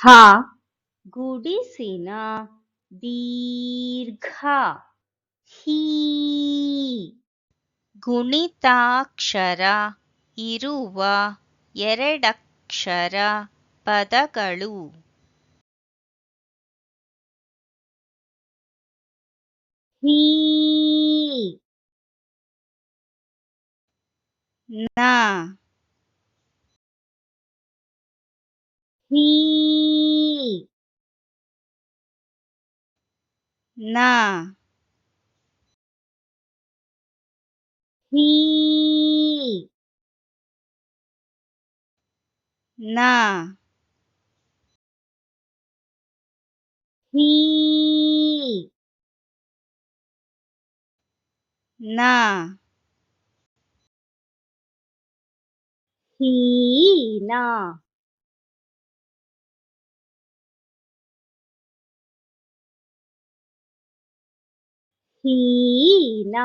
ಹ ಗುಡಿಸಿನ ದೀರ್ಘ ಹೀ ಗುಣಿತಾಕ್ಷರ ಇರುವ ಎರಡಕ್ಷರ ಪದಗಳು. ಹೀ ನ ಹೀ ನ ಹೀ ನ ಹೀ ನ ಹೀನ ಹೀನ